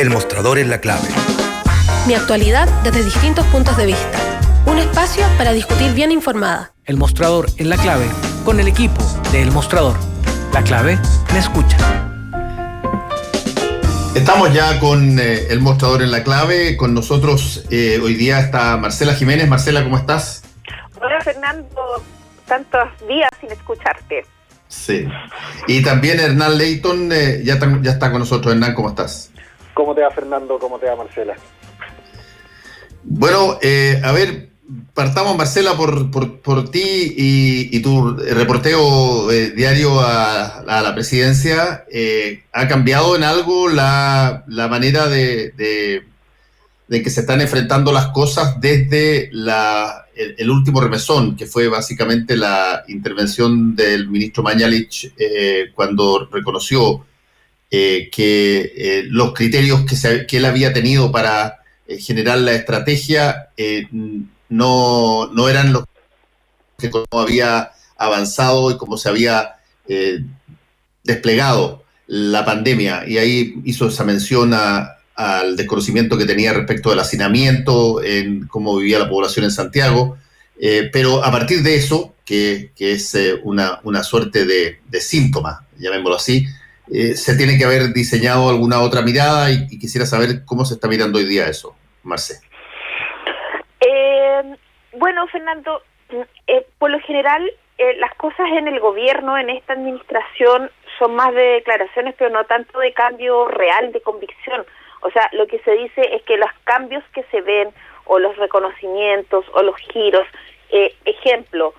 El mostrador en la clave. Mi actualidad desde distintos puntos de vista. Un espacio para discutir bien informada. El mostrador en la clave, con el equipo de El Mostrador. La clave me escucha. Estamos ya con El Mostrador en la clave. Con nosotros hoy día está Marcela Jiménez. Marcela, ¿cómo estás? Hola, Fernando. Tantos días sin escucharte. Sí. Y también Hernán Leighton ya está con nosotros. Hernán, ¿cómo estás? ¿Cómo te va, Fernando? ¿Cómo te va, Marcela? Bueno, a ver, partamos, Marcela, por ti y tu reporteo diario a la presidencia. ¿Ha cambiado en algo la manera de que se están enfrentando las cosas desde el último remesón, que fue básicamente la intervención del ministro Mañalich cuando reconoció que los criterios que él había tenido para generar la estrategia no eran los que como había avanzado y como se había desplegado la pandemia? Y ahí hizo esa mención al desconocimiento que tenía respecto del hacinamiento, en cómo vivía la población en Santiago, pero a partir de eso, que es una suerte de síntoma, llamémoslo así, se tiene que haber diseñado alguna otra mirada y quisiera saber cómo se está mirando hoy día eso, Marce. Bueno, Fernando, por lo general las cosas en el gobierno, en esta administración, son más de declaraciones, pero no tanto de cambio real, de convicción. O sea, lo que se dice es que los cambios que se ven, o los reconocimientos, o los giros, ejemplo,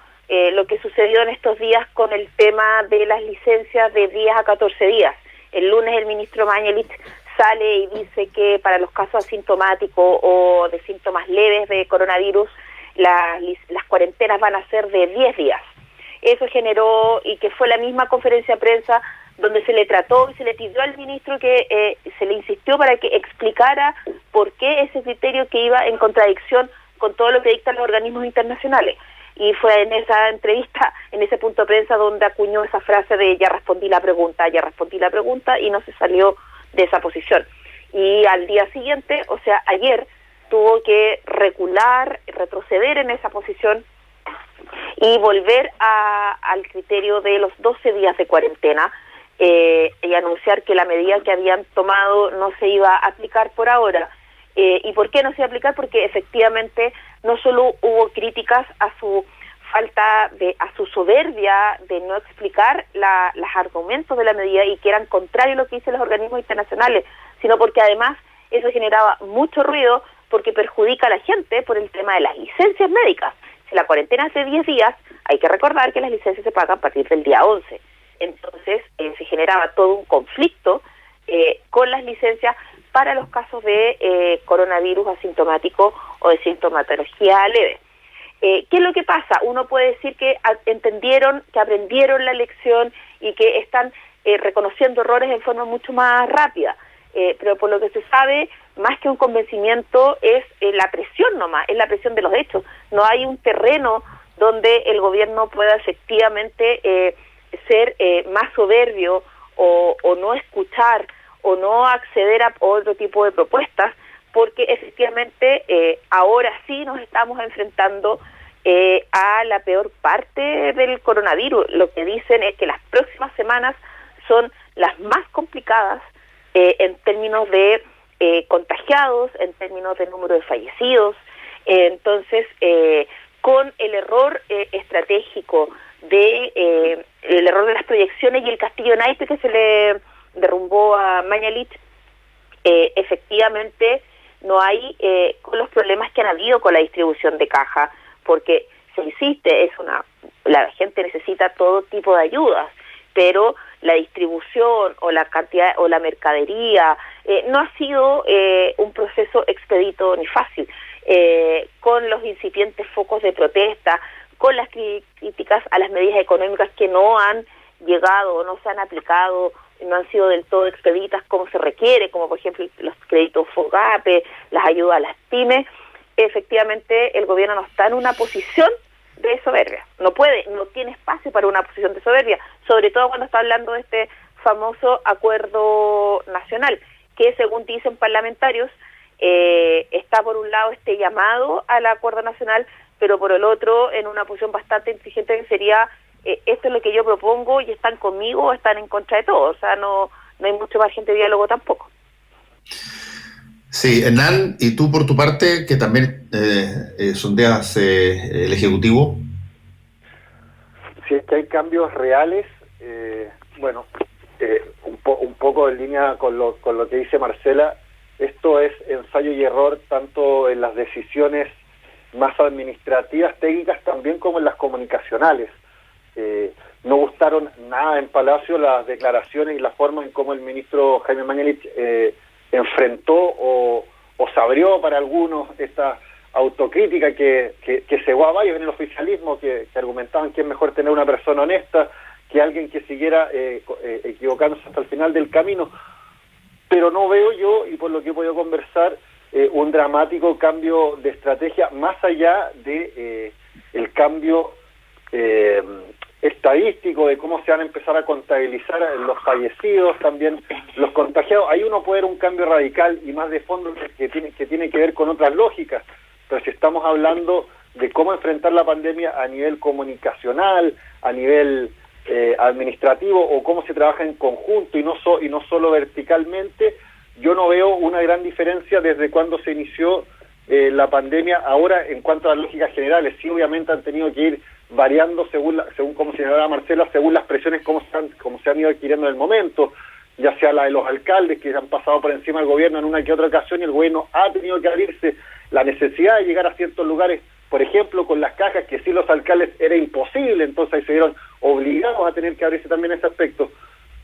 lo que sucedió en estos días con el tema de las licencias de 10 a 14 días. El lunes el ministro Mañalich sale y dice que para los casos asintomáticos o de síntomas leves de coronavirus, las cuarentenas van a ser de 10 días. Eso generó, y que fue la misma conferencia de prensa donde se le trató y se le pidió al ministro que se le insistió para que explicara por qué ese criterio que iba en contradicción con todo lo que dictan los organismos internacionales. Y fue en esa entrevista, en ese punto de prensa, donde acuñó esa frase de ya respondí la pregunta, y no se salió de esa posición. Y al día siguiente, o sea, ayer, tuvo que recular, retroceder en esa posición y volver al criterio de los 12 días de cuarentena y anunciar que la medida que habían tomado no se iba a aplicar por ahora. ¿Y por qué no se iba a aplicar? Porque efectivamente no solo hubo críticas a su a su soberbia de no explicar los argumentos de la medida y que eran contrarios a lo que dicen los organismos internacionales, sino porque además eso generaba mucho ruido porque perjudica a la gente por el tema de las licencias médicas. Si la cuarentena es de 10 días, hay que recordar que las licencias se pagan a partir del día 11. Entonces se generaba todo un conflicto con las licencias para los casos de coronavirus asintomático o de sintomatología leve. ¿Qué es lo que pasa? Uno puede decir que entendieron, que aprendieron la lección y que están reconociendo errores en forma mucho más rápida. Pero por lo que se sabe, más que un convencimiento, es la presión nomás, es la presión de los hechos. No hay un terreno donde el gobierno pueda efectivamente ser más soberbio o no escuchar o no acceder a otro tipo de propuestas, porque efectivamente ahora sí nos estamos enfrentando a la peor parte del coronavirus. Lo que dicen es que las próximas semanas son las más complicadas en términos de contagiados, en términos de número de fallecidos. Entonces, con el error estratégico el error de las proyecciones y el castillo naipe que se le derrumbó a Mañalich, efectivamente no hay con los problemas que han habido con la distribución de caja, porque se insiste, la gente necesita todo tipo de ayudas, pero la distribución o la cantidad o la mercadería no ha sido un proceso expedito ni fácil, con los incipientes focos de protesta, con las críticas a las medidas económicas que no han llegado, no se han aplicado, no han sido del todo expeditas como se requiere, como por ejemplo los créditos FOGAPE, las ayudas a las pymes. Efectivamente el gobierno no está en una posición de soberbia, no tiene espacio para una posición de soberbia, sobre todo cuando está hablando de este famoso acuerdo nacional. que según dicen parlamentarios, está por un lado este llamado al acuerdo nacional, pero por el otro en una posición bastante exigente que sería esto es lo que yo propongo y están conmigo o están en contra de todo. O sea, no hay mucho margen de diálogo tampoco. Sí, Hernán, y tú por tu parte, que también sondeas el Ejecutivo. Si es que hay cambios reales, un poco en línea con lo que dice Marcela, esto es ensayo y error tanto en las decisiones más administrativas, técnicas, también como en las comunicacionales. No gustaron nada en Palacio las declaraciones y la forma en cómo el ministro Jaime Mañalich enfrentó o se abrió para algunos esta autocrítica que cegó a varios en el oficialismo que argumentaban que es mejor tener una persona honesta que alguien que siguiera equivocándose hasta el final del camino. Pero no veo yo, y por lo que he podido conversar, un dramático cambio de estrategia más allá de el cambio estadístico de cómo se van a empezar a contabilizar los fallecidos, también los contagiados. Ahí uno puede ver un cambio radical y más de fondo que tiene que ver con otras lógicas. Pero si estamos hablando de cómo enfrentar la pandemia a nivel comunicacional, a nivel administrativo, o cómo se trabaja en conjunto y no solo verticalmente, yo no veo una gran diferencia desde cuando se inició la pandemia ahora en cuanto a las lógicas generales. Sí, obviamente han tenido que ir variando según como señalaba Marcela, según las presiones como se han ido adquiriendo en el momento, ya sea la de los alcaldes que han pasado por encima del gobierno en una que otra ocasión y el gobierno ha tenido que abrirse, la necesidad de llegar a ciertos lugares, por ejemplo con las cajas, que sí los alcaldes era imposible, entonces ahí se vieron obligados a tener que abrirse también ese aspecto.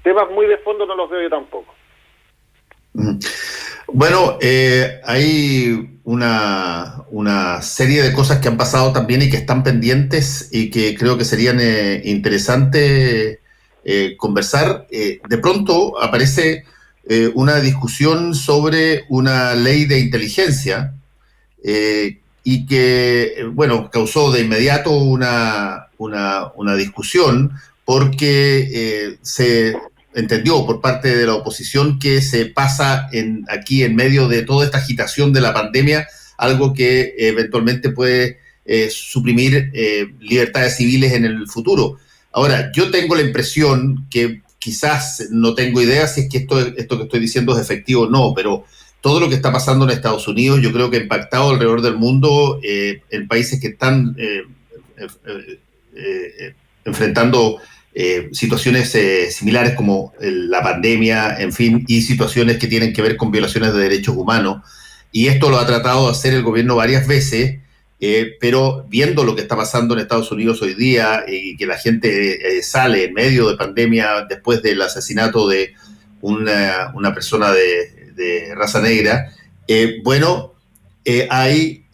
Temas muy de fondo no los veo yo tampoco. Bueno, hay una serie de cosas que han pasado también y que están pendientes y que creo que serían interesantes conversar. De pronto aparece una discusión sobre una ley de inteligencia y que, bueno, causó de inmediato una discusión porque se entendió por parte de la oposición que se pasa aquí en medio de toda esta agitación de la pandemia, algo que eventualmente puede suprimir libertades civiles en el futuro. Ahora, yo tengo la impresión que quizás, no tengo idea si es que esto que estoy diciendo es efectivo o no, pero todo lo que está pasando en Estados Unidos yo creo que ha impactado alrededor del mundo en países que están enfrentando situaciones similares como la pandemia, en fin, y situaciones que tienen que ver con violaciones de derechos humanos. Y esto lo ha tratado de hacer el gobierno varias veces, pero viendo lo que está pasando en Estados Unidos hoy día y que la gente sale en medio de pandemia después del asesinato de una persona de raza negra, hay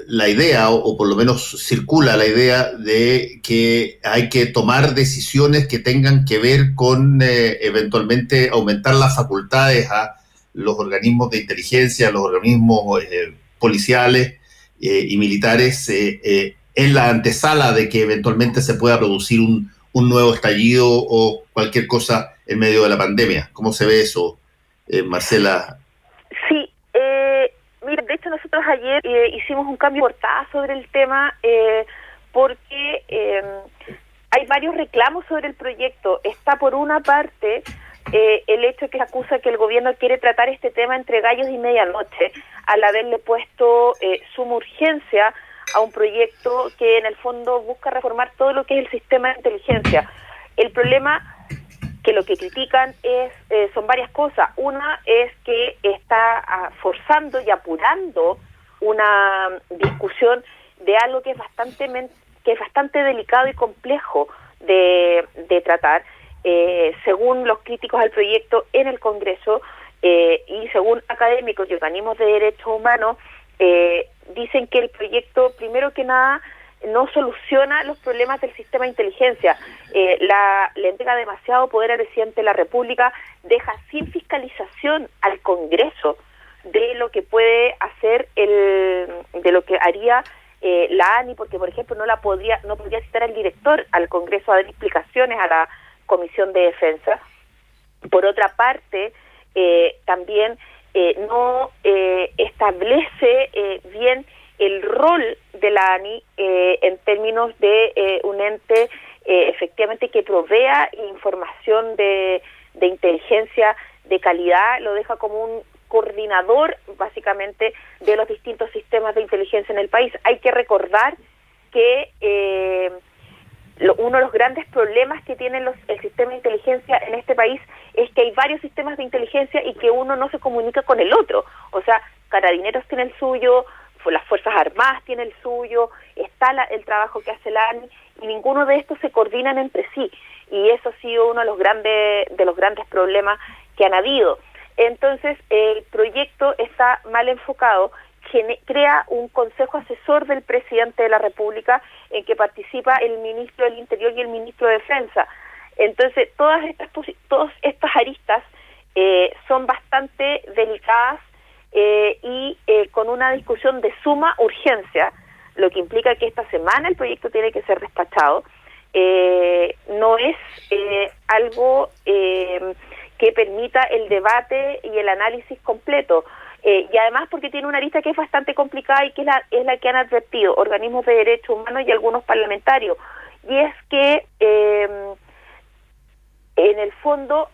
la idea, o por lo menos circula la idea de que hay que tomar decisiones que tengan que ver con eventualmente aumentar las facultades a los organismos de inteligencia, a los organismos policiales y militares en la antesala de que eventualmente se pueda producir un nuevo estallido o cualquier cosa en medio de la pandemia. ¿Cómo se ve eso, Marcela? Sí, mira, de hecho nosotros ayer hicimos un cambio de portada sobre el tema porque hay varios reclamos sobre el proyecto. Está por una parte el hecho que se acusa que el gobierno quiere tratar este tema entre gallos y medianoche, al haberle puesto suma urgencia a un proyecto que en el fondo busca reformar todo lo que es el sistema de inteligencia. El problema que lo que critican son varias cosas. Una es que está forzando y apurando una discusión de algo que es bastante delicado y complejo de tratar. Según los críticos al proyecto en el Congreso y según académicos y organismos de derechos humanos, dicen que el proyecto, primero que nada, no soluciona los problemas del sistema de inteligencia. Le entrega demasiado poder al presidente de la República, deja sin fiscalización al Congreso de lo que puede hacer de lo que haría la ANI, porque por ejemplo no podría citar al director al Congreso a dar explicaciones a la Comisión de Defensa. Por otra parte, también no establece bien el rol de la ANI en términos de un ente efectivamente que provea información de inteligencia de calidad, lo deja como un coordinador básicamente de los distintos sistemas de inteligencia en el país. Hay que recordar que uno de los grandes problemas que tiene el sistema de inteligencia en este país es que hay varios sistemas de inteligencia y que uno no se comunica con el otro. O sea, Carabineros tiene el suyo, las Fuerzas Armadas tienen el suyo, está el trabajo que hace la ANI, y ninguno de estos se coordinan entre sí. Y eso ha sido uno de los grandes problemas que han habido. Entonces, el proyecto está mal enfocado, crea un consejo asesor del presidente de la República en que participa el ministro del Interior y el ministro de Defensa. Entonces, todas estas aristas son bastante delicadas y con una discusión de suma urgencia, lo que implica que esta semana el proyecto tiene que ser despachado. No es algo que permita el debate y el análisis completo. Y además porque tiene una arista que es bastante complicada y que es la que han advertido organismos de derechos humanos y algunos parlamentarios. Y es que en el fondo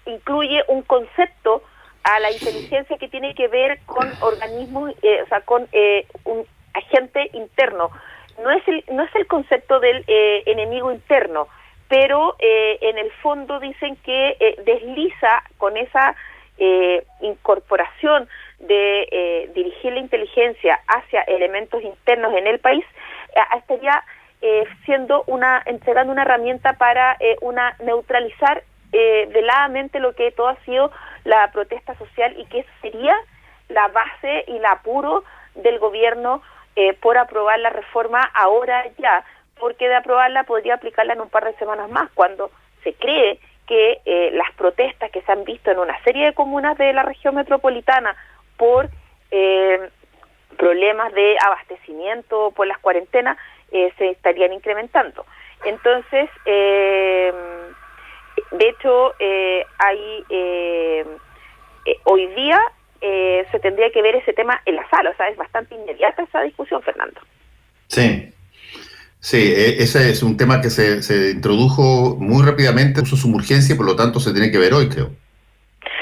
incluye un concepto a la inteligencia que tiene que ver con organismos, con un agente interno. No es el concepto del enemigo interno, pero en el fondo dicen que desliza con esa incorporación de dirigir la inteligencia hacia elementos internos en el país, estaría entregando una herramienta para neutralizar veladamente lo que todo ha sido la protesta social, y que sería la base y la apuro del gobierno por aprobar la reforma ahora ya, porque de aprobarla podría aplicarla en un par de semanas más, cuando se cree que las protestas que se han visto en una serie de comunas de la región metropolitana por problemas de abastecimiento por las cuarentenas se estarían incrementando. Entonces, de hecho, hoy día se tendría que ver ese tema en la sala, o sea, es bastante inmediata esa discusión, Fernando. Sí. Sí, ese es un tema que se introdujo muy rápidamente, puso su urgencia y por lo tanto se tiene que ver hoy, creo.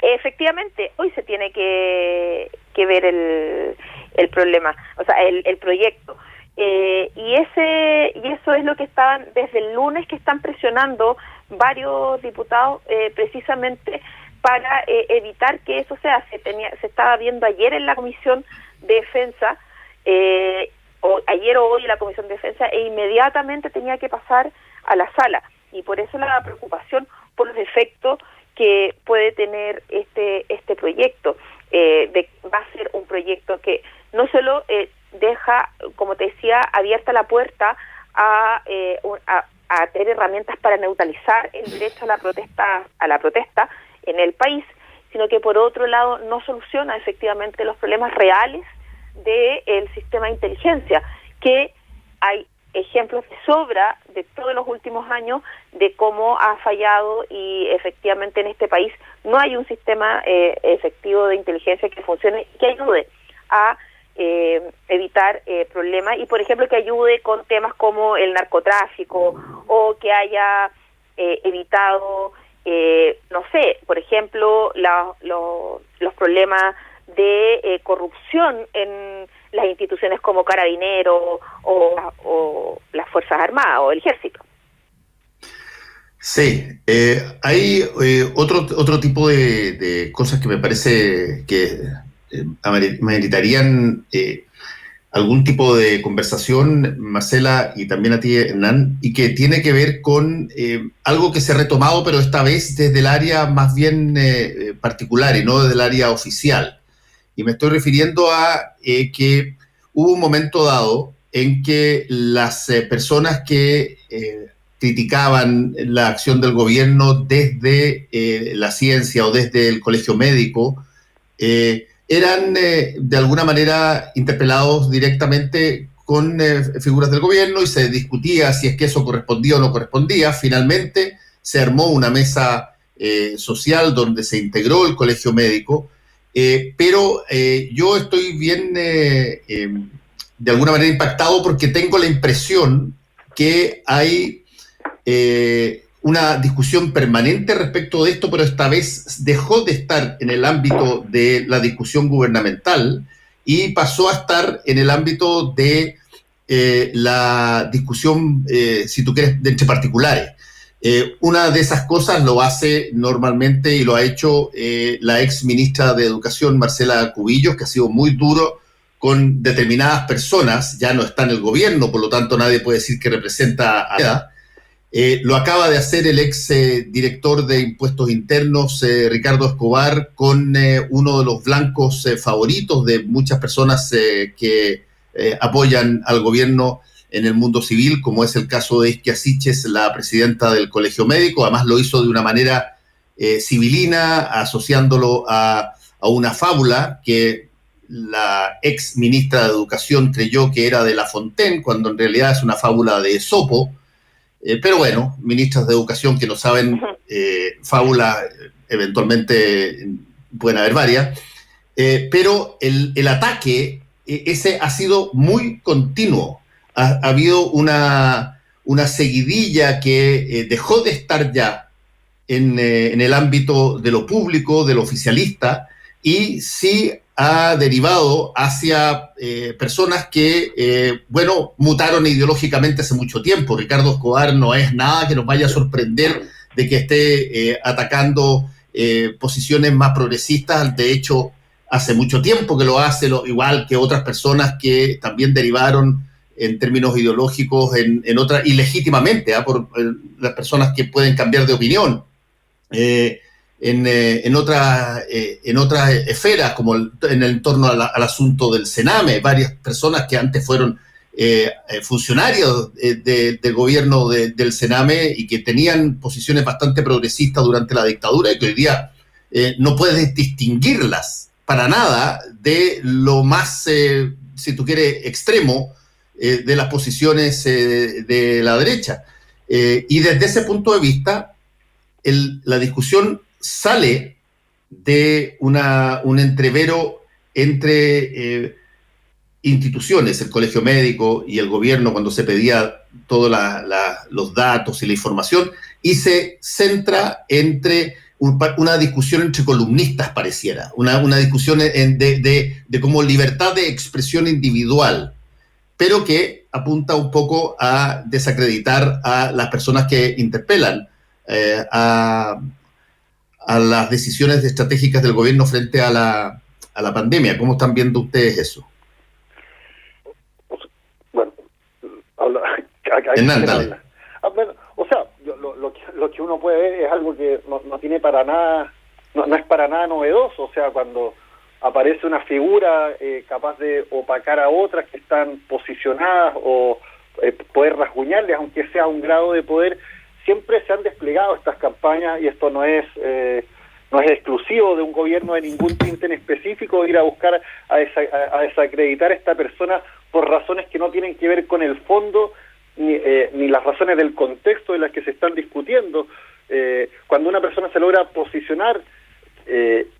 Efectivamente, hoy se tiene que ver el problema, o sea, el proyecto. Y eso es lo que estaban, desde el lunes que están presionando varios diputados precisamente para evitar que eso se hace. Se estaba viendo ayer en la Comisión de Defensa, ayer o hoy en la Comisión de Defensa, e inmediatamente tenía que pasar a la sala, y por eso la preocupación por los efectos que puede tener este proyecto. Va a ser un proyecto que no solo deja, como te decía, abierta la puerta a tener herramientas para neutralizar el derecho a la protesta en el país, sino que por otro lado no soluciona efectivamente los problemas reales del sistema de inteligencia, que hay ejemplos de sobra de todos los últimos años de cómo ha fallado, y efectivamente en este país no hay un sistema efectivo de inteligencia que funcione y que ayude a evitar problemas, y por ejemplo que ayude con temas como el narcotráfico, o que haya evitado no sé, por ejemplo los problemas de corrupción en las instituciones como Carabineros o las Fuerzas Armadas o el Ejército. Sí, hay otro tipo de cosas que me parece que meritarían algún tipo de conversación, Marcela, y también a ti, Hernán, y que tiene que ver con algo que se ha retomado, pero esta vez desde el área más bien particular y no desde el área oficial. Y me estoy refiriendo a que hubo un momento dado en que las personas que criticaban la acción del gobierno desde la ciencia o desde el colegio médico eran de alguna manera interpelados directamente con figuras del gobierno, y se discutía si es que eso correspondía o no correspondía. Finalmente se armó una mesa social, donde se integró el colegio médico, pero yo estoy bien, de alguna manera, impactado porque tengo la impresión que hay una discusión permanente respecto de esto, pero esta vez dejó de estar en el ámbito de la discusión gubernamental y pasó a estar en el ámbito de la discusión, si tú quieres, de entre particulares. Una de esas cosas lo hace normalmente y lo ha hecho la ex ministra de Educación, Marcela Cubillos, que ha sido muy duro con determinadas personas, ya no está en el gobierno, por lo tanto nadie puede decir que representa a ella. Lo acaba de hacer el ex director de Impuestos Internos, Ricardo Escobar, con uno de los blancos favoritos de muchas personas que apoyan al gobierno en el mundo civil, como es el caso de Isquia Siches, la presidenta del Colegio Médico. Además lo hizo de una manera civilina, asociándolo a una fábula que la ex ministra de Educación creyó que era de La Fontaine, cuando en realidad es una fábula de Esopo. Pero bueno, ministras de Educación que no saben fábulas, eventualmente pueden haber varias, pero el ataque ese ha sido muy continuo. Ha habido una seguidilla que dejó de estar ya en el ámbito de lo público, de lo oficialista, y sí ha derivado hacia personas que, mutaron ideológicamente hace mucho tiempo. Ricardo Escobar no es nada que nos vaya a sorprender de que esté atacando posiciones más progresistas. De hecho, hace mucho tiempo que lo hace, igual que otras personas que también derivaron en términos ideológicos en otras, ilegítimamente, por las personas que pueden cambiar de opinión. En otras esferas, como en el torno al asunto del Sename, varias personas que antes fueron funcionarios del gobierno del Sename y que tenían posiciones bastante progresistas durante la dictadura y que hoy día no puedes distinguirlas para nada de lo más, si tú quieres, extremo de las posiciones de la derecha. Y desde ese punto de vista, la discusión sale de un entrevero entre instituciones, el Colegio Médico y el gobierno, cuando se pedía todos los datos y la información, y se centra entre una discusión entre columnistas, pareciera, una discusión de como libertad de expresión individual, pero que apunta un poco a desacreditar a las personas que interpelan a las decisiones estratégicas del gobierno frente a la pandemia. ¿Cómo están viendo ustedes eso? Bueno, Hernán, dale. Bueno, o sea, lo que uno puede ver es algo que no tiene para nada, no es para nada novedoso. O sea, cuando aparece una figura capaz de opacar a otras que están posicionadas o poder rasguñarles, aunque sea un grado de poder, siempre se han desplegado estas campañas, y esto no es exclusivo de un gobierno de ningún tinte en específico, ir a buscar a desacreditar a esta persona por razones que no tienen que ver con el fondo ni las razones del contexto de las que se están discutiendo. Cuando una persona se logra posicionar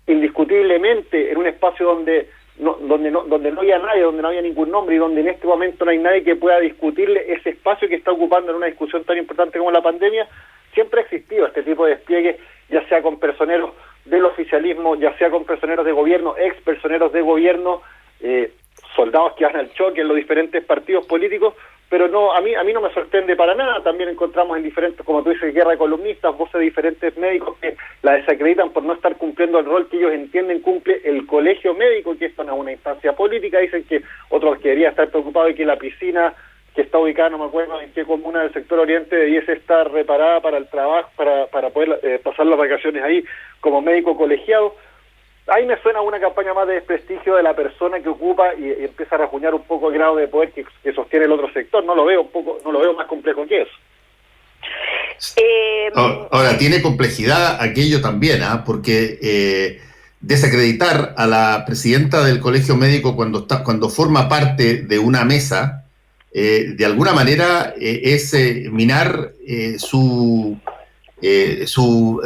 indiscutiblemente en un espacio donde no había nadie, donde no había ningún nombre, y donde en este momento no hay nadie que pueda discutirle ese espacio que está ocupando en una discusión tan importante como la pandemia, siempre ha existido este tipo de despliegue, ya sea con personeros del oficialismo, ya sea con personeros de gobierno, ex personeros de gobierno, soldados que van al choque en los diferentes partidos políticos. Pero no, a mí no me sorprende para nada. También encontramos en diferentes, como tú dices, guerra de columnistas, voces de diferentes médicos que la desacreditan por no estar cumpliendo el rol que ellos entienden cumple el colegio médico, que esto no es una instancia política. Dicen que otros que deberían estar preocupados de que la piscina que está ubicada, no me acuerdo en qué comuna del sector oriente, debiese estar reparada para el trabajo, para poder pasar las vacaciones ahí como médico colegiado. Ahí me suena una campaña más de desprestigio de la persona que ocupa y empieza a rasguñar un poco el grado de poder que sostiene el otro sector. No lo veo más complejo que eso. Ahora, tiene complejidad aquello también, porque desacreditar a la presidenta del Colegio Médico cuando forma parte de una mesa, de alguna manera es minar su su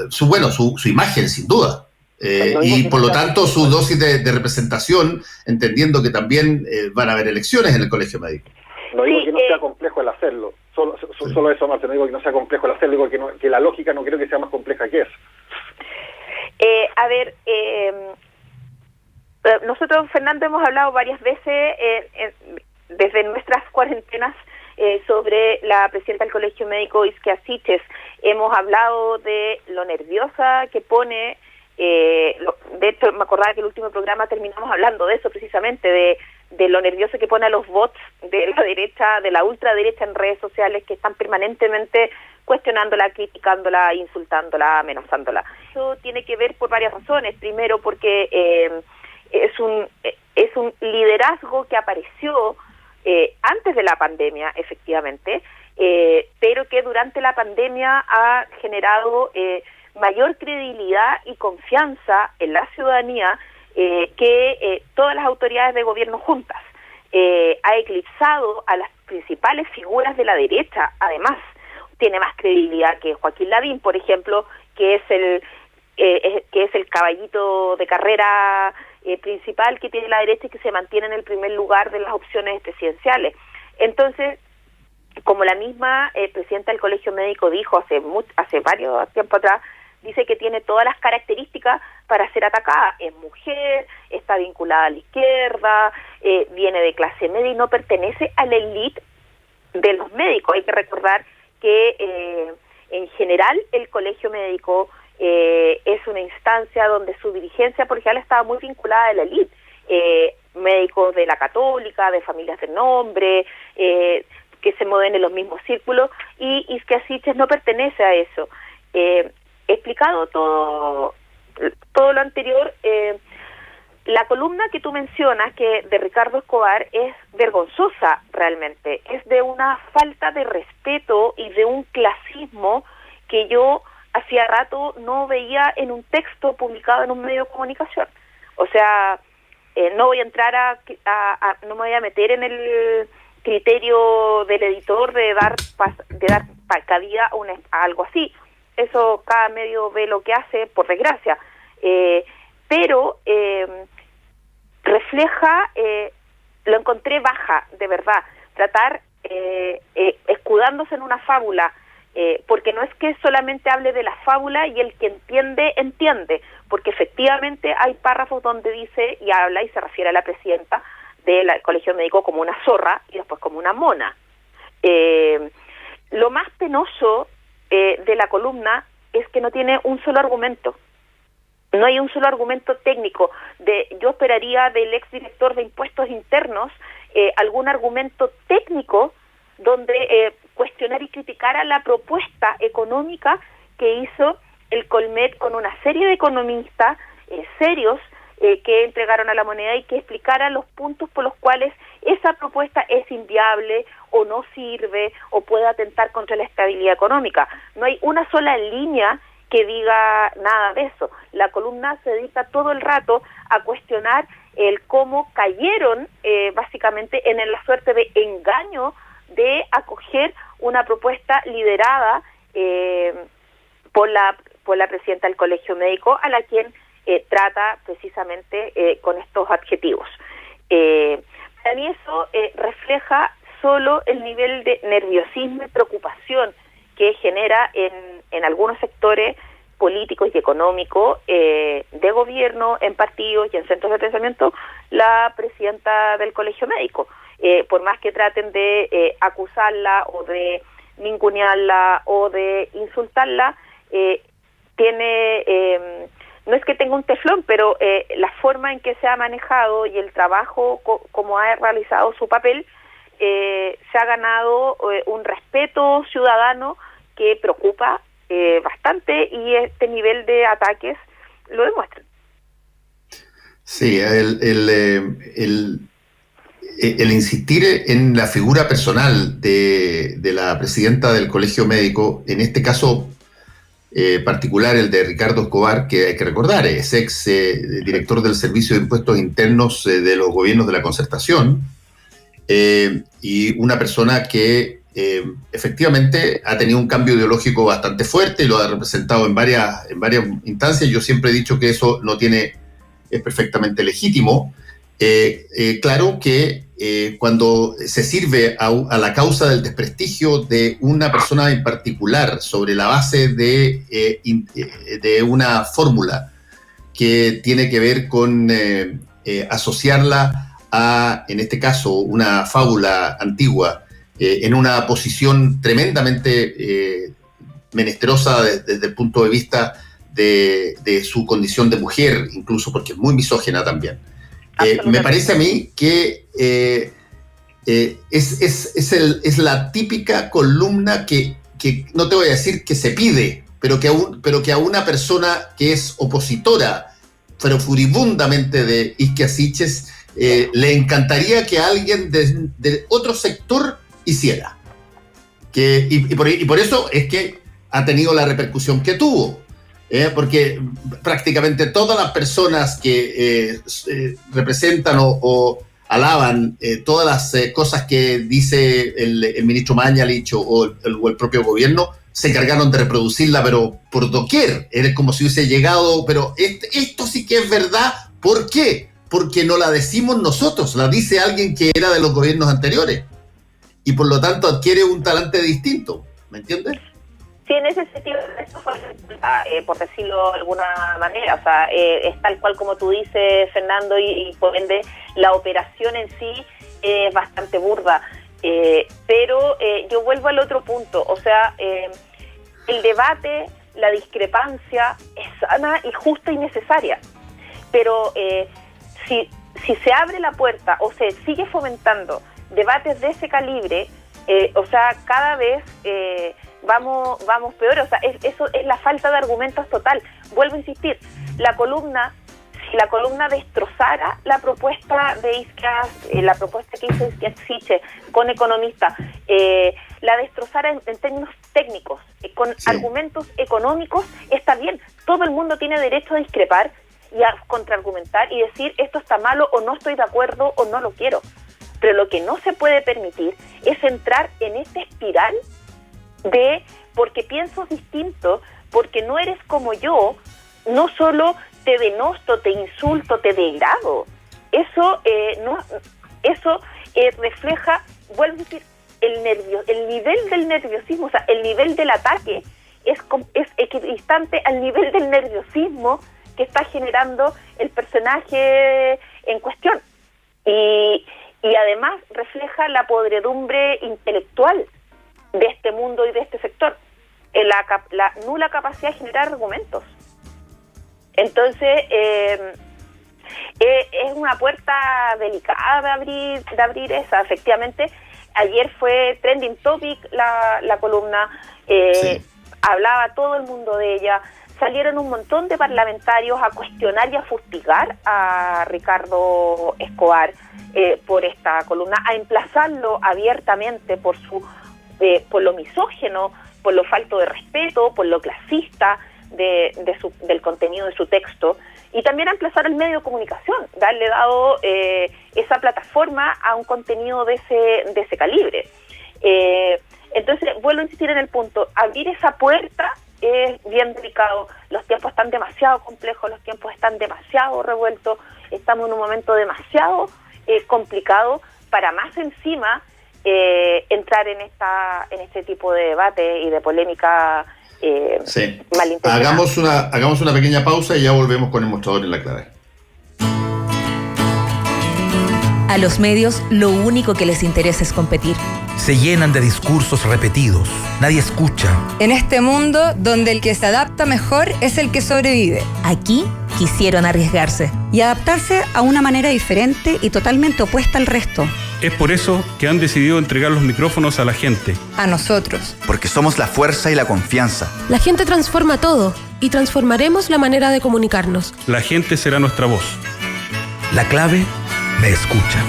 imagen, sin duda. Y por lo tanto su dosis de representación, entendiendo que también van a haber elecciones en el Colegio Médico. No digo que no sea complejo el hacerlo, solo eso, Marta, no digo que no sea complejo el hacerlo, digo que la lógica no creo que sea más compleja que eso. Nosotros, Fernando, hemos hablado varias veces desde nuestras cuarentenas sobre la presidenta del Colegio Médico, Isquia Siches. Hemos hablado de lo nerviosa que pone, de hecho me acordaba que el último programa terminamos hablando de eso precisamente, de lo nervioso que pone a los bots de la derecha, de la ultraderecha en redes sociales, que están permanentemente cuestionándola, criticándola, insultándola, amenazándola. Eso tiene que ver por varias razones. Primero, porque es un liderazgo que apareció antes de la pandemia, efectivamente, pero que durante la pandemia ha generado mayor credibilidad y confianza en la ciudadanía que todas las autoridades de gobierno juntas. Ha eclipsado a las principales figuras de la derecha. Además, tiene más credibilidad que Joaquín Lavín, por ejemplo, que es el caballito de carrera principal que tiene la derecha y que se mantiene en el primer lugar de las opciones presidenciales. Entonces, como la misma presidenta del Colegio Médico dijo hace varios tiempo atrás, dice que tiene todas las características para ser atacada. Es mujer, está vinculada a la izquierda, viene de clase media y no pertenece a la élite de los médicos. Hay que recordar que en general el Colegio Médico es una instancia donde su dirigencia, por ejemplo, estaba muy vinculada a la élite. Médicos de la Católica, de familias de nombre, que se mueven en los mismos círculos, y Isquia Siches no pertenece a eso. Explicado todo lo anterior, la columna que tú mencionas, que de Ricardo Escobar, es vergonzosa realmente. Es de una falta de respeto y de un clasismo que yo hacía rato no veía en un texto publicado en un medio de comunicación. O sea, no voy a entrar no me voy a meter en el criterio del editor de dar cabida a algo así. Eso cada medio ve lo que hace, por desgracia. Pero refleja, lo encontré baja, de verdad, tratar escudándose en una fábula, porque no es que solamente hable de la fábula y el que entiende, porque efectivamente hay párrafos donde dice y habla y se refiere a la presidenta del Colegio Médico como una zorra y después como una mona. Lo más penoso de la columna es que no tiene un solo argumento. No hay un solo argumento técnico. Yo esperaría del exdirector de Impuestos Internos algún argumento técnico donde cuestionar y criticar a la propuesta económica que hizo el Colmet con una serie de economistas serios que entregaron a la moneda y que explicaran los puntos por los cuales esa propuesta es inviable o no sirve o puede atentar contra la estabilidad económica. No hay una sola línea que diga nada de eso. La columna se dedica todo el rato a cuestionar el cómo cayeron básicamente en la suerte de engaño de acoger una propuesta liderada por la presidenta del Colegio Médico, a la quien trata precisamente con estos adjetivos. Para mí eso refleja solo el nivel de nerviosismo y preocupación que genera en algunos sectores políticos y económicos de gobierno, en partidos y en centros de pensamiento, la presidenta del Colegio Médico. Por más que traten de acusarla o de ningunearla o de insultarla, no es que tenga un teflón, pero la forma en que se ha manejado y el trabajo como ha realizado su papel, se ha ganado un respeto ciudadano que preocupa bastante, y este nivel de ataques lo demuestra. Sí, el insistir en la figura personal de la presidenta del Colegio Médico, en este caso particular el de Ricardo Escobar, que hay que recordar, es ex director del Servicio de Impuestos Internos de los gobiernos de la Concertación, y una persona que efectivamente ha tenido un cambio ideológico bastante fuerte y lo ha representado en varias instancias. Yo siempre he dicho que eso es perfectamente legítimo. Claro que cuando se sirve a la causa del desprestigio de una persona en particular sobre la base de una fórmula que tiene que ver con asociarla a, en este caso, una fábula antigua, en una posición tremendamente menesterosa desde el punto de vista de su condición de mujer, incluso porque es muy misógina también. Me parece a mí que es la típica columna que no te voy a decir que se pide, pero que a una persona que es opositora, pero furibundamente de Isquia Siches, le encantaría que alguien de otro sector hiciera. Y por eso es que ha tenido la repercusión que tuvo. Porque prácticamente todas las personas que representan o alaban todas las cosas que dice el ministro Mañalich o el propio gobierno, se encargaron de reproducirla, pero por doquier. Era como si hubiese llegado, pero esto sí que es verdad. ¿Por qué? Porque no la decimos nosotros, la dice alguien que era de los gobiernos anteriores. Y por lo tanto adquiere un talante distinto. ¿Me entiendes? Sí, en ese sentido, esto fue, por decirlo de alguna manera, o sea, es tal cual como tú dices, Fernando, y por ende la operación en sí es bastante burda. Pero yo vuelvo al otro punto, o sea, el debate, la discrepancia es sana y justa y necesaria. Pero si se abre la puerta o se sigue fomentando debates de ese calibre, o sea, cada vez vamos peor. O sea, eso es la falta de argumentos total. Vuelvo a insistir, si la columna destrozara la propuesta de Isquia, la propuesta que hizo Isquia Siches con economistas, la destrozara en términos técnicos, con argumentos económicos, está bien. Todo el mundo tiene derecho a discrepar y a contraargumentar y decir esto está malo o no estoy de acuerdo o no lo quiero. Pero lo que no se puede permitir es entrar en esta espiral de porque pienso distinto, porque no eres como yo, no solo te denosto, te insulto, te degrado. Eso refleja, vuelvo a decir, el nivel del nerviosismo, o sea, el nivel del ataque es equidistante al nivel del nerviosismo que está generando el personaje en cuestión. Y además refleja la podredumbre intelectual de este mundo y de este sector, la nula capacidad de generar argumentos. Entonces, es una puerta delicada de abrir esa. Efectivamente, ayer fue trending topic la columna, sí. Hablaba todo el mundo de ella, salieron un montón de parlamentarios a cuestionar y a fustigar a Ricardo Escobar por esta columna, a emplazarlo abiertamente por lo misógeno, por lo falto de respeto, por lo clasista del contenido de su texto, y también a emplazar al medio de comunicación, darle dado esa plataforma a un contenido de ese calibre. Entonces, vuelvo a insistir en el punto, abrir esa puerta es bien delicado. Los tiempos están demasiado complejos, los tiempos están demasiado revueltos, estamos en un momento demasiado complicado para más encima entrar en este tipo de debate y de polémica malintencionada. Hagamos una pequeña pausa y ya volvemos con el mostrador en la clave. A los medios lo único que les interesa es competir. Se llenan de discursos repetidos. Nadie escucha. En este mundo donde el que se adapta mejor es el que sobrevive. Aquí quisieron arriesgarse y adaptarse a una manera diferente y totalmente opuesta al resto. Es por eso que han decidido entregar los micrófonos a la gente. A nosotros. Porque somos la fuerza y la confianza. La gente transforma todo y transformaremos la manera de comunicarnos. La gente será nuestra voz. La clave me escucha.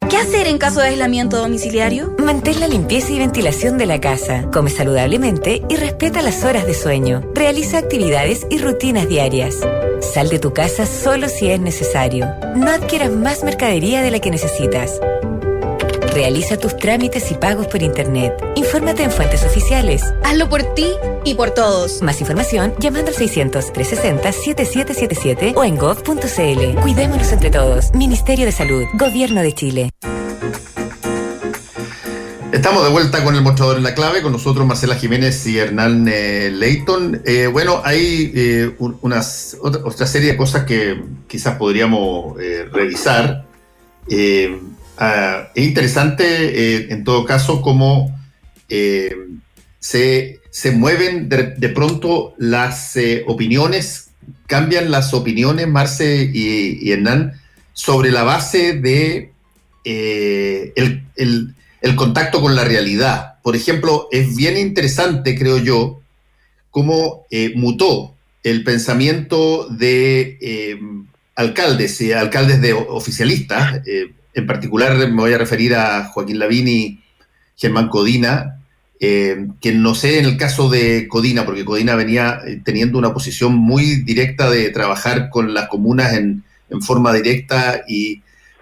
¿Qué hacer en caso de aislamiento domiciliario? Mantén la limpieza y ventilación de la casa, come saludablemente y respeta las horas de sueño. Realiza actividades y rutinas diarias. Sal de tu casa solo si es necesario. No adquieras más mercadería de la que necesitas. Realiza tus trámites y pagos por Internet. Infórmate en fuentes oficiales. Hazlo por ti y por todos. Más información llamando al 600-360-7777 o en gov.cl. Cuidémonos entre todos. Ministerio de Salud. Gobierno de Chile. Estamos de vuelta con el mostrador en la clave, con nosotros Marcela Jiménez y Hernán Leighton. Hay otra serie de cosas que quizás podríamos revisar. Es interesante, en todo caso, cómo se mueven de pronto las opiniones, cambian las opiniones, Marce y Hernán, sobre la base de el contacto con la realidad. Por ejemplo, es bien interesante, creo yo, cómo mutó el pensamiento de alcaldes de oficialistas. En particular me voy a referir a Joaquín Lavín y Germán Codina, que no sé en el caso de Codina, porque Codina venía teniendo una posición muy directa de trabajar con las comunas en forma directa,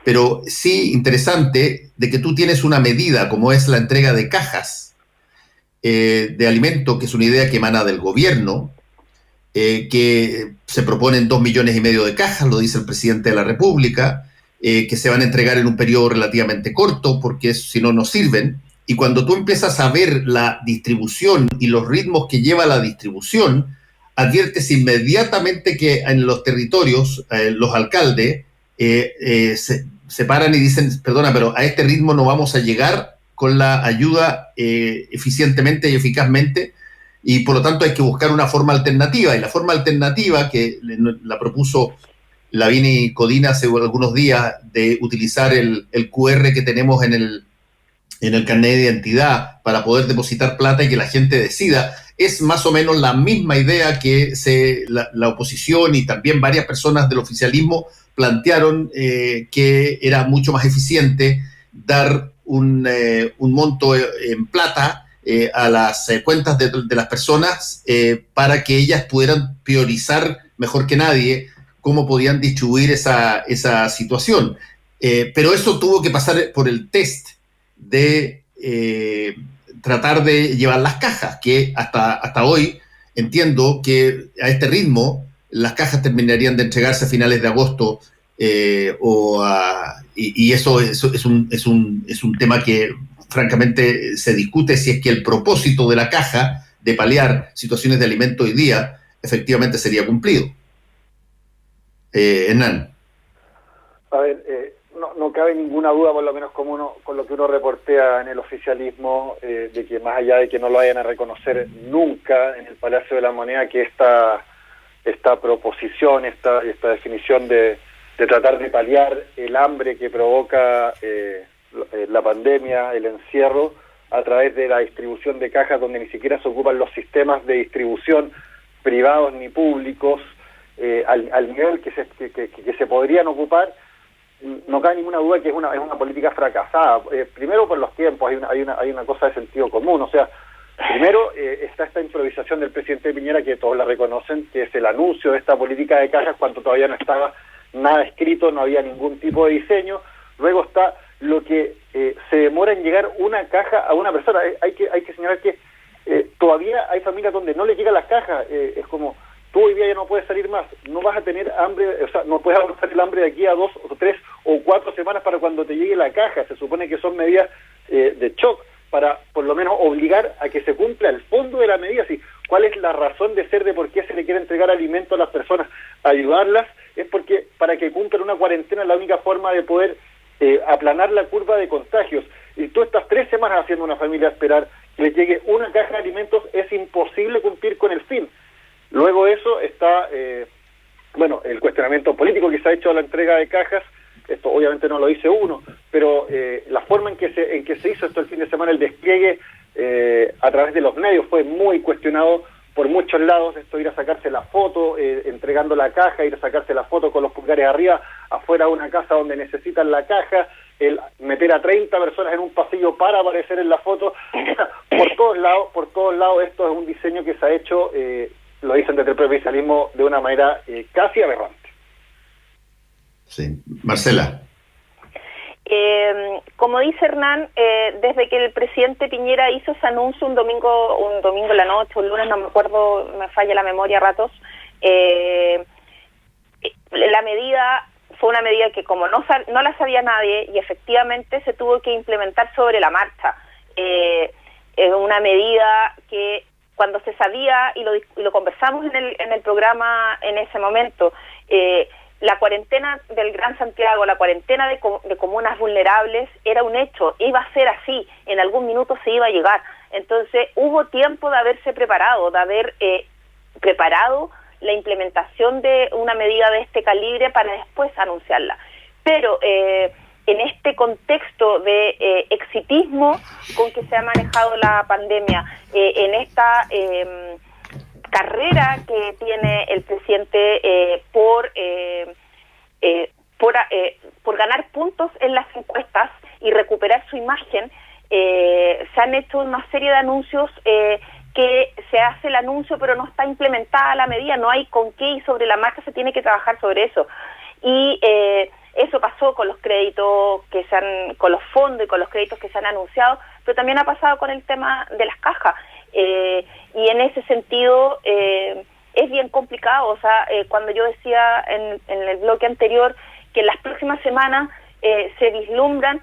pero sí interesante de que tú tienes una medida como es la entrega de cajas de alimento, que es una idea que emana del gobierno, que se proponen 2,5 millones de cajas, lo dice el presidente de la República, que se van a entregar en un periodo relativamente corto, porque si no, no sirven. Y cuando tú empiezas a ver la distribución y los ritmos que lleva la distribución, adviertes inmediatamente que en los territorios los alcaldes se paran y dicen, perdona, pero a este ritmo no vamos a llegar con la ayuda eficientemente y eficazmente, y por lo tanto hay que buscar una forma alternativa. Y la forma alternativa que la propuso Lavín y Codina hace algunos días, de utilizar el QR que tenemos en el carnet de identidad para poder depositar plata y que la gente decida, es más o menos la misma idea que la oposición y también varias personas del oficialismo plantearon, que era mucho más eficiente dar un monto en plata a las cuentas de las personas, para que ellas pudieran priorizar mejor que nadie cómo podían distribuir esa situación. Pero eso tuvo que pasar por el test de tratar de llevar las cajas, que hasta hoy entiendo que a este ritmo las cajas terminarían de entregarse a finales de agosto, y eso es un tema que francamente se discute, si es que el propósito de la caja de paliar situaciones de alimento hoy día efectivamente sería cumplido. Hernán. A ver, no cabe ninguna duda, por lo menos con lo que uno reportea en el oficialismo, de que más allá de que no lo vayan a reconocer nunca en el Palacio de la Moneda, que esta proposición, esta definición de tratar de paliar el hambre que provoca la pandemia, el encierro, a través de la distribución de cajas, donde ni siquiera se ocupan los sistemas de distribución privados ni públicos, al nivel que se podrían ocupar, no cabe ninguna duda que es una política fracasada. Primero por los tiempos, hay una cosa de sentido común. O sea, primero está esta improvisación del presidente Piñera, que todos la reconocen, que es el anuncio de esta política de cajas cuando todavía no estaba nada escrito, no había ningún tipo de diseño. Luego está lo que se demora en llegar una caja a una persona. Hay que señalar que todavía hay familias donde no le llegan las cajas. Es como, tú hoy día ya no puedes salir más, no vas a tener hambre, o sea, no puedes avanzar el hambre de aquí a 2 o 3 o 4 semanas para cuando te llegue la caja. Se supone que son medidas de shock para por lo menos obligar a que se cumpla el fondo de la medida. ¿Sí? ¿Cuál es la razón de ser de por qué se le quiere entregar alimento a las personas? Ayudarlas es porque para que cumplan una cuarentena es la única forma de poder aplanar la curva de contagios. Y tú estás 3 semanas haciendo a una familia esperar que le llegue una caja de alimentos, es imposible cumplir con el fin. Luego de eso está, el cuestionamiento político que se ha hecho a la entrega de cajas. Esto obviamente no lo dice uno, pero la forma en que se hizo esto el fin de semana, el despliegue a través de los medios, fue muy cuestionado por muchos lados. Esto, ir a sacarse la foto entregando la caja, ir a sacarse la foto con los pulgares arriba afuera de una casa donde necesitan la caja, el meter a 30 personas en un pasillo para aparecer en la foto. Por todos lados esto es un diseño que se ha hecho, lo dicen desde el provincialismo, de una manera casi aberrante. Sí. Marcela. Como dice Hernán, desde que el presidente Piñera hizo ese anuncio un domingo en la noche, un lunes, no me acuerdo, me falla la memoria a ratos, la medida fue una medida que como no la sabía nadie y efectivamente se tuvo que implementar sobre la marcha. Una medida que cuando se sabía y lo conversamos en el programa en ese momento, la cuarentena del Gran Santiago, la cuarentena de comunas vulnerables era un hecho, iba a ser así, en algún minuto se iba a llegar. Entonces hubo tiempo de haberse preparado, de haber preparado la implementación de una medida de este calibre para después anunciarla. Pero en este contexto de exitismo con que se ha manejado la pandemia, en esta carrera que tiene el presidente por ganar puntos en las encuestas y recuperar su imagen, se han hecho una serie de anuncios que se hace el anuncio pero no está implementada la medida, no hay con qué y sobre la marcha se tiene que trabajar sobre eso. Y eso pasó con los créditos con los fondos y con los créditos que se han anunciado, pero también ha pasado con el tema de las cajas. Y en ese sentido es bien complicado. O sea, cuando yo decía en el bloque anterior que en las próximas semanas se vislumbran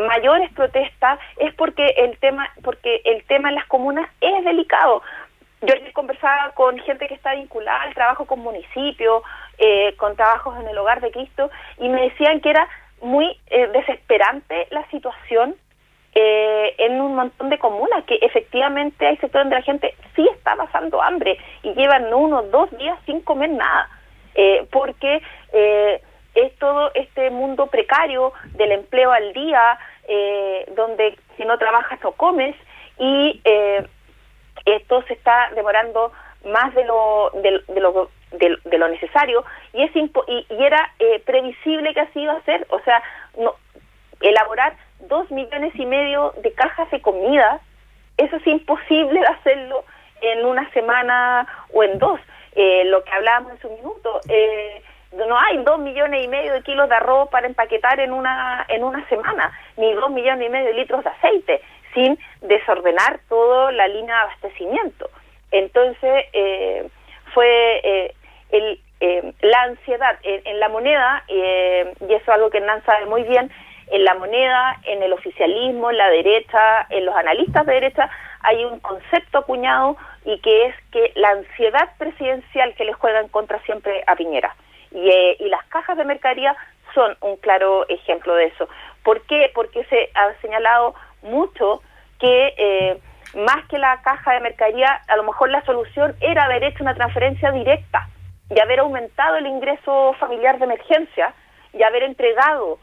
mayores protestas, es porque el tema en las comunas es delicado. Yo conversaba con gente que está vinculada al trabajo con municipios, con trabajos en el Hogar de Cristo, y me decían que era muy desesperante la situación en un montón de comunas, que efectivamente hay sectores donde la gente sí está pasando hambre y llevan 1 o 2 días sin comer nada, porque es todo este mundo precario del empleo al día, donde si no trabajas no comes, y esto se está demorando más de lo necesario, y era previsible que así iba a ser. O sea, elaborar 2,5 millones de cajas de comida, eso es imposible de hacerlo en una semana o en 2. Lo que hablábamos hace un minuto, no hay 2,5 millones de kilos de arroz para empaquetar en una semana, ni 2,5 millones de litros de aceite, sin desordenar toda la línea de abastecimiento. Entonces, fue la ansiedad en la moneda, y eso es algo que Hernán sabe muy bien, en la moneda, en el oficialismo, en la derecha, en los analistas de derecha, hay un concepto acuñado, y que es que la ansiedad presidencial que le juega en contra siempre a Piñera. Y las cajas de mercadería son un claro ejemplo de eso. ¿Por qué? Porque se ha señalado mucho que más que la caja de mercadería, a lo mejor la solución era haber hecho una transferencia directa y haber aumentado el ingreso familiar de emergencia y haber entregado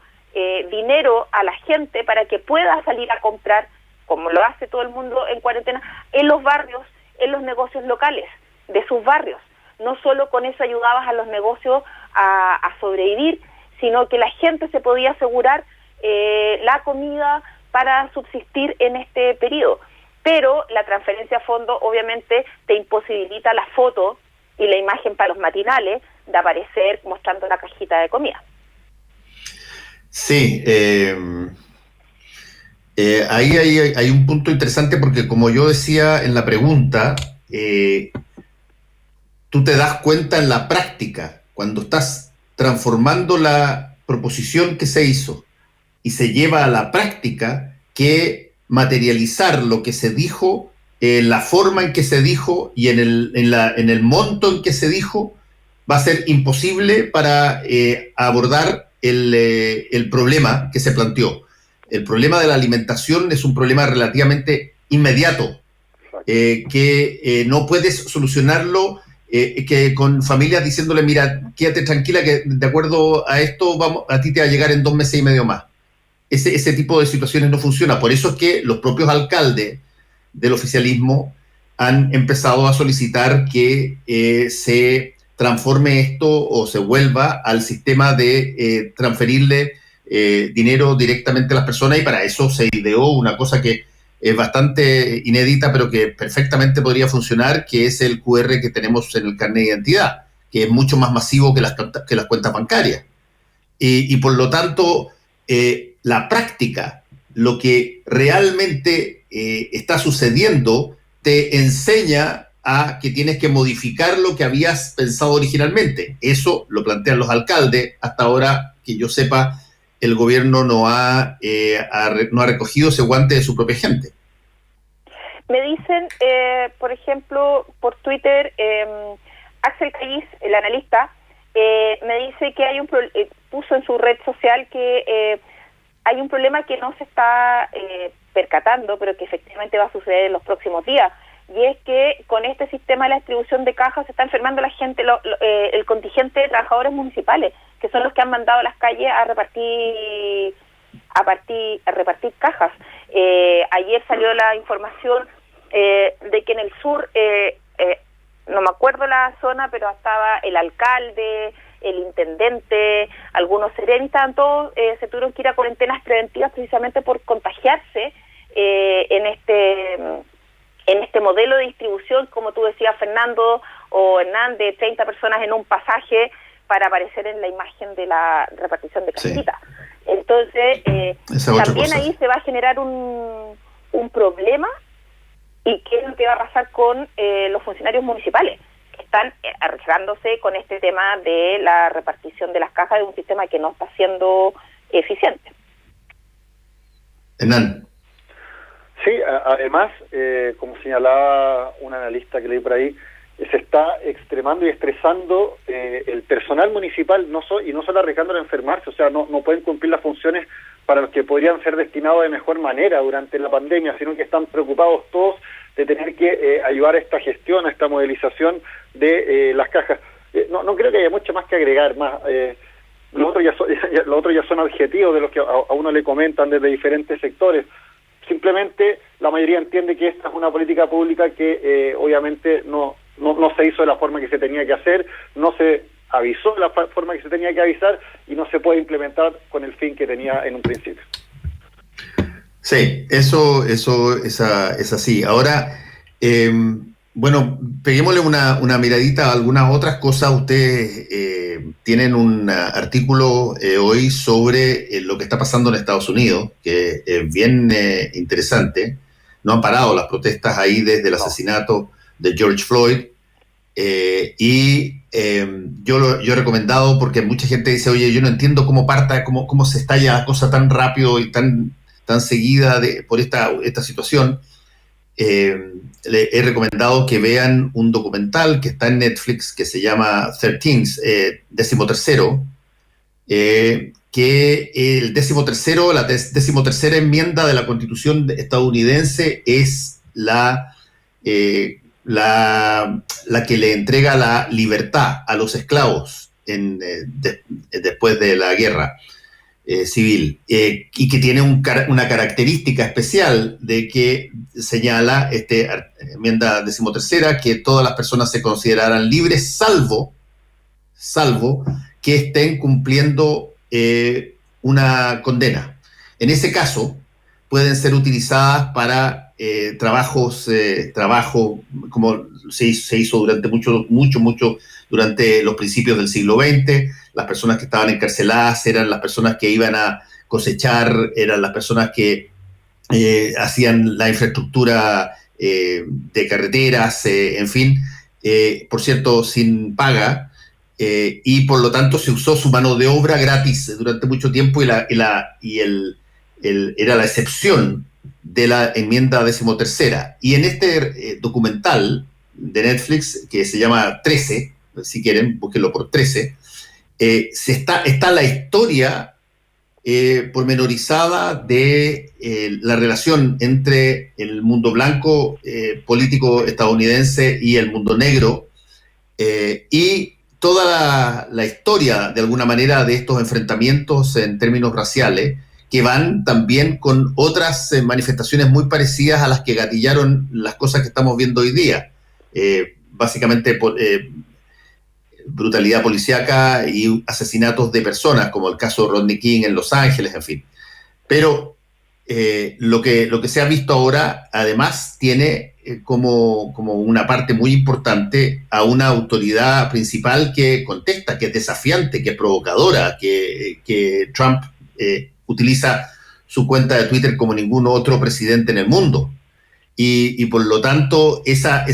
dinero a la gente para que pueda salir a comprar, como lo hace todo el mundo en cuarentena, en los barrios, en los negocios locales de sus barrios. No solo con eso ayudabas a los negocios a sobrevivir, sino que la gente se podía asegurar la comida para subsistir en este periodo. Pero la transferencia a fondo obviamente te imposibilita la foto y la imagen para los matinales de aparecer mostrando la cajita de comida. Sí, ahí hay un punto interesante, porque como yo decía en la pregunta, tú te das cuenta en la práctica, cuando estás transformando la proposición que se hizo y se lleva a la práctica, que materializar lo que se dijo, la forma en que se dijo y en el monto en que se dijo, va a ser imposible para abordar el problema que se planteó. El problema de la alimentación es un problema relativamente inmediato, que no puedes solucionarlo que con familias diciéndole, mira, quédate tranquila que de acuerdo a esto a ti te va a llegar en 2 meses y medio más. Ese tipo de situaciones no funciona. Por eso es que los propios alcaldes del oficialismo han empezado a solicitar que se transforme esto o se vuelva al sistema de transferirle dinero directamente a las personas, y para eso se ideó una cosa que es bastante inédita, pero que perfectamente podría funcionar, que es el QR que tenemos en el carnet de identidad, que es mucho más masivo que las cuentas bancarias. Y por lo tanto, la práctica, lo que realmente está sucediendo, te enseña a que tienes que modificar lo que habías pensado originalmente. Eso lo plantean los alcaldes. Hasta ahora, que yo sepa, el gobierno no ha recogido ese guante de su propia gente. Me dicen, por ejemplo, por Twitter, Axel Callis, el analista, me dice que hay puso en su red social que hay un problema que no se está percatando, pero que efectivamente va a suceder en los próximos días, y es que con este sistema de la distribución de cajas se está enfermando la gente, el contingente de trabajadores municipales, que son los que han mandado a las calles a repartir cajas. Ayer salió la información de que en el sur, no me acuerdo la zona, pero estaba el alcalde, el intendente, algunos serenistas, todos se tuvieron que ir a cuarentenas preventivas precisamente por contagiarse en este modelo de distribución, como tú decías, Fernando o Hernán, de 30 personas en un pasaje para aparecer en la imagen de la repartición de casitas. Sí. Entonces, también ahí se va a generar un problema. ¿Y qué es lo que va a pasar con los funcionarios municipales que están arriesgándose con este tema de la repartición de las cajas de un sistema que no está siendo eficiente? Hernán. Sí, además, como señalaba un analista que leí por ahí, se está extremando y estresando el personal municipal, y no solo arriesgándolo a enfermarse, o sea, no pueden cumplir las funciones para los que podrían ser destinados de mejor manera durante la pandemia, sino que están preocupados todos de tener que ayudar a esta gestión, a esta modelización de las cajas. No creo que haya mucho más que agregar, más lo otro ya son adjetivos de los que a uno le comentan desde diferentes sectores. Simplemente la mayoría entiende que esta es una política pública que obviamente no se hizo de la forma que se tenía que hacer, no se avisó de la forma que se tenía que avisar y no se puede implementar con el fin que tenía en un principio. Sí, eso es así. Ahora, bueno, peguémosle una miradita a algunas otras cosas. Ustedes tienen un artículo hoy sobre lo que está pasando en Estados Unidos, que es bien interesante. No han parado las protestas ahí desde el asesinato de George Floyd. Yo he recomendado, porque mucha gente dice, oye, yo no entiendo cómo se estalla la cosa tan rápido y tan seguida por esta situación. Le he recomendado que vean un documental que está en Netflix que se llama 13th, 13º, que el 13º, la 13ª enmienda de la Constitución estadounidense es la que le entrega la libertad a los esclavos después de la guerra civil, y que tiene una característica especial de que señala enmienda 13ª que todas las personas se considerarán libres salvo que estén cumpliendo una condena. En ese caso pueden ser utilizadas para trabajo como se hizo durante mucho durante los principios del siglo XX. Las personas que estaban encarceladas eran las personas que iban a cosechar, eran las personas que hacían la infraestructura de carreteras, en fin, por cierto, sin paga, y por lo tanto se usó su mano de obra gratis durante mucho tiempo, y era la excepción de la enmienda 13ª. Y en este documental de Netflix, que se llama 13, si quieren, búsquenlo por 13, está la historia pormenorizada de la relación entre el mundo blanco político estadounidense y el mundo negro, y toda la historia, de alguna manera, de estos enfrentamientos en términos raciales, que van también con otras manifestaciones muy parecidas a las que gatillaron las cosas que estamos viendo hoy día. Básicamente brutalidad policíaca y asesinatos de personas, como el caso de Rodney King en Los Ángeles, en fin. Pero lo que se ha visto ahora, además, tiene como una parte muy importante a una autoridad principal que contesta, que es desafiante, que es provocadora, que Trump utiliza su cuenta de Twitter como ningún otro presidente en el mundo. Y por lo tanto, esa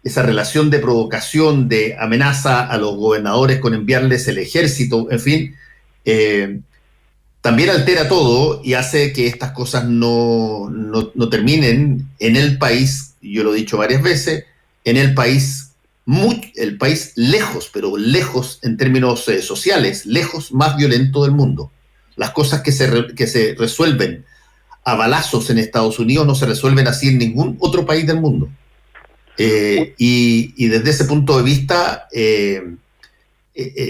relación de provocación, de amenaza a los gobernadores con enviarles el ejército, en fin, también altera todo y hace que estas cosas no terminen en el país, yo lo he dicho varias veces, en el país lejos, pero lejos en términos sociales, lejos más violento del mundo. Las cosas que se resuelven a balazos en Estados Unidos no se resuelven así en ningún otro país del mundo. Y desde ese punto de vista,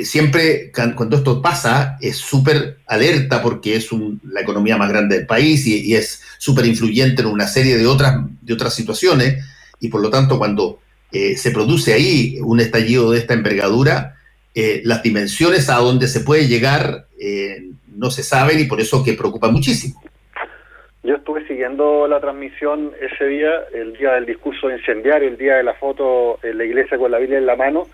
siempre cuando esto pasa, es súper alerta porque es la economía más grande del país y es súper influyente en una serie de otras situaciones, y por lo tanto cuando se produce ahí un estallido de esta envergadura, las dimensiones a donde se puede llegar no se saben, y por eso que preocupa muchísimo. Yo estuve siguiendo la transmisión ese día, el día del discurso incendiario, el día de la foto en la iglesia con la Biblia en la mano,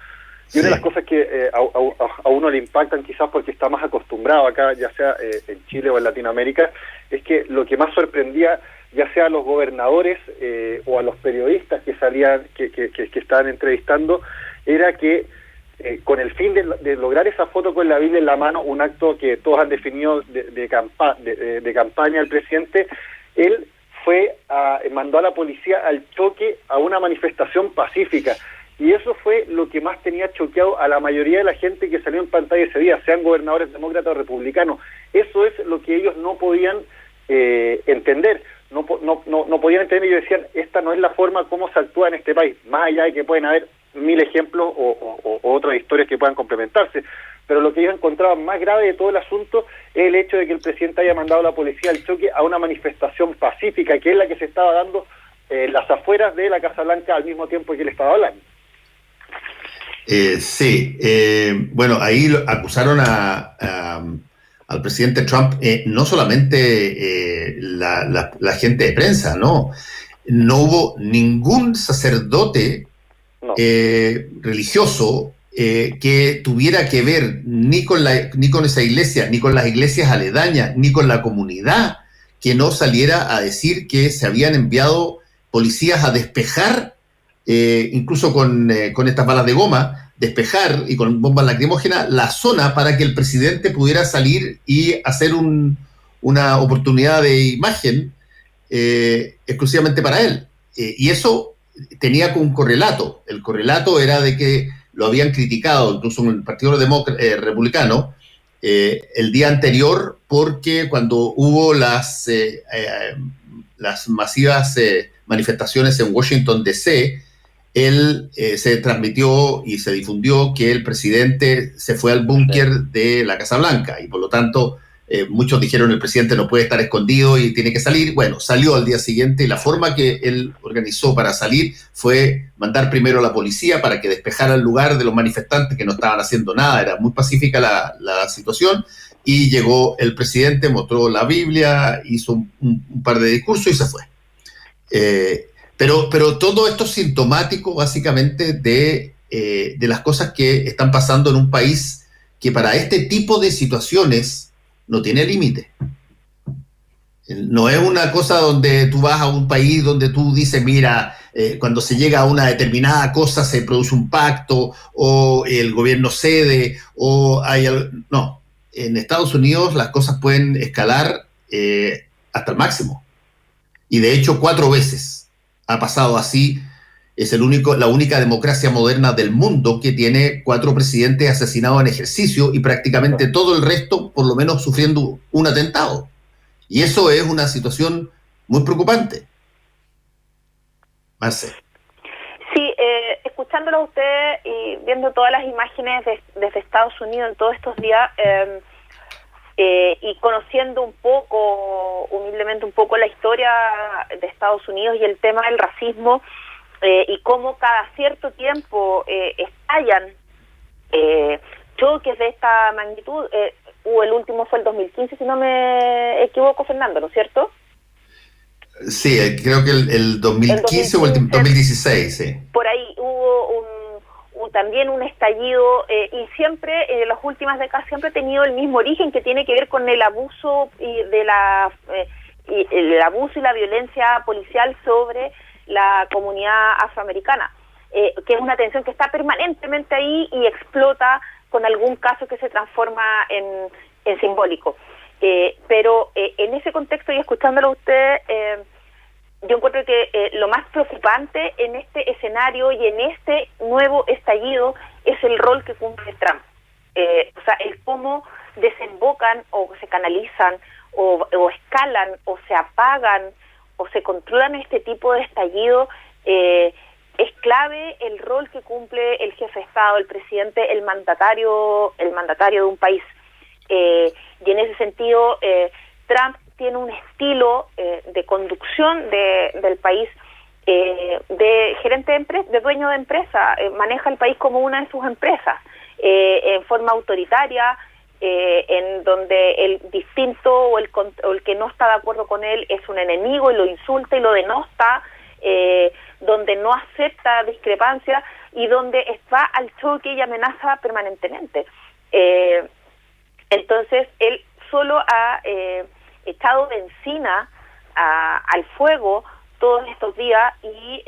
y una de las cosas que a uno le impactan, quizás porque está más acostumbrado acá, ya sea en Chile o en Latinoamérica, es que lo que más sorprendía, ya sea a los gobernadores o a los periodistas que salían, que estaban entrevistando, era que con el fin de lograr esa foto con la Biblia en la mano, un acto que todos han definido de campaña al presidente, él mandó a la policía al choque a una manifestación pacífica, y eso fue lo que más tenía choqueado a la mayoría de la gente que salió en pantalla ese día, sean gobernadores demócratas o republicanos. Eso es lo que ellos no podían entender. No podían entender, y ellos decían, esta no es la forma como se actúa en este país, más allá de que pueden haber 1000 ejemplos o otras historias que puedan complementarse, pero lo que ellos encontraban más grave de todo el asunto es el hecho de que el presidente haya mandado a la policía al choque a una manifestación pacífica, que es la que se estaba dando en las afueras de la Casa Blanca al mismo tiempo que él estaba hablando. Sí, bueno, ahí acusaron al presidente Trump, no solamente la gente de prensa, no hubo ningún sacerdote religioso que tuviera que ver ni con esa iglesia, ni con las iglesias aledañas, ni con la comunidad, que no saliera a decir que se habían enviado policías a despejar, incluso con estas balas de goma, despejar y con bombas lacrimógenas la zona para que el presidente pudiera salir y hacer una oportunidad de imagen exclusivamente para él. Y eso tenía un correlato. El correlato era de que lo habían criticado, incluso en el Partido Republicano, el día anterior, porque cuando hubo las masivas manifestaciones en Washington, D.C., se transmitió y se difundió que el presidente se fue al búnker de la Casa Blanca, y por lo tanto muchos dijeron el presidente no puede estar escondido y tiene que salir. Bueno, salió al día siguiente, y la forma que él organizó para salir fue mandar primero a la policía para que despejara el lugar de los manifestantes que no estaban haciendo nada, era muy pacífica la situación, y llegó el presidente, mostró la Biblia, hizo un par de discursos y se fue. Pero todo esto es sintomático básicamente de las cosas que están pasando en un país que para este tipo de situaciones no tiene límite. No es una cosa donde tú vas a un país donde tú dices, mira, cuando se llega a una determinada cosa se produce un pacto, o el gobierno cede, o no. En Estados Unidos las cosas pueden escalar hasta el máximo. Y de hecho 4 veces ha pasado así. Es la única democracia moderna del mundo que tiene 4 presidentes asesinados en ejercicio, y prácticamente todo el resto por lo menos sufriendo un atentado. Y eso es una situación muy preocupante. Marce. Sí, escuchándolo a usted y viendo todas las imágenes desde Estados Unidos en todos estos días, y conociendo humildemente un poco la historia de Estados Unidos y el tema del racismo, y cómo cada cierto tiempo estallan choques de esta magnitud. El último fue el 2015, si no me equivoco, Fernando, ¿no es cierto? Sí, creo que el 2015 o el 2016, sí. Por ahí hubo también un estallido, y siempre, en las últimas décadas, siempre ha tenido el mismo origen, que tiene que ver con el abuso el abuso y la violencia policial sobre la comunidad afroamericana, que es una tensión que está permanentemente ahí y explota con algún caso que se transforma en simbólico. Pero en ese contexto, y escuchándolo a usted, yo encuentro que lo más preocupante en este escenario y en este nuevo estallido es el rol que cumple Trump. O sea, el cómo desembocan o se canalizan o escalan o se apagan o se controlan este tipo de estallido. Es clave el rol que cumple el jefe de Estado, el presidente, el mandatario de un país. Y en ese sentido, Trump tiene un estilo de conducción del país, de gerente de empresa, de dueño de empresa, maneja el país como una de sus empresas, en forma autoritaria, en donde el distinto o el que no está de acuerdo con él es un enemigo y lo insulta y lo denosta, donde no acepta discrepancias y donde va al choque y amenaza permanentemente. Entonces, él solo ha echado benzina al fuego todos estos días y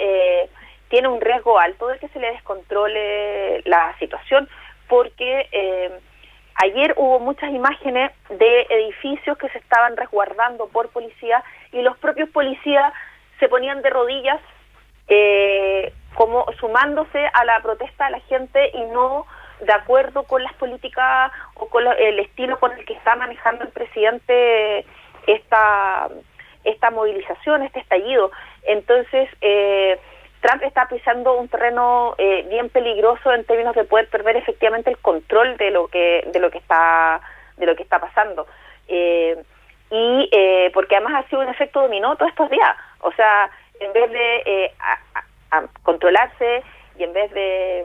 tiene un riesgo alto de que se le descontrole la situación, porque ayer hubo muchas imágenes de edificios que se estaban resguardando por policía y los propios policías se ponían de rodillas como sumándose a la protesta de la gente y no de acuerdo con las políticas o con el estilo con el que está manejando el presidente esta movilización, este estallido. Entonces, Trump está pisando un terreno bien peligroso en términos de poder perder efectivamente el control de lo que está pasando. Porque además ha sido un efecto dominó todos estos días. O sea, en vez de a controlarse y en vez de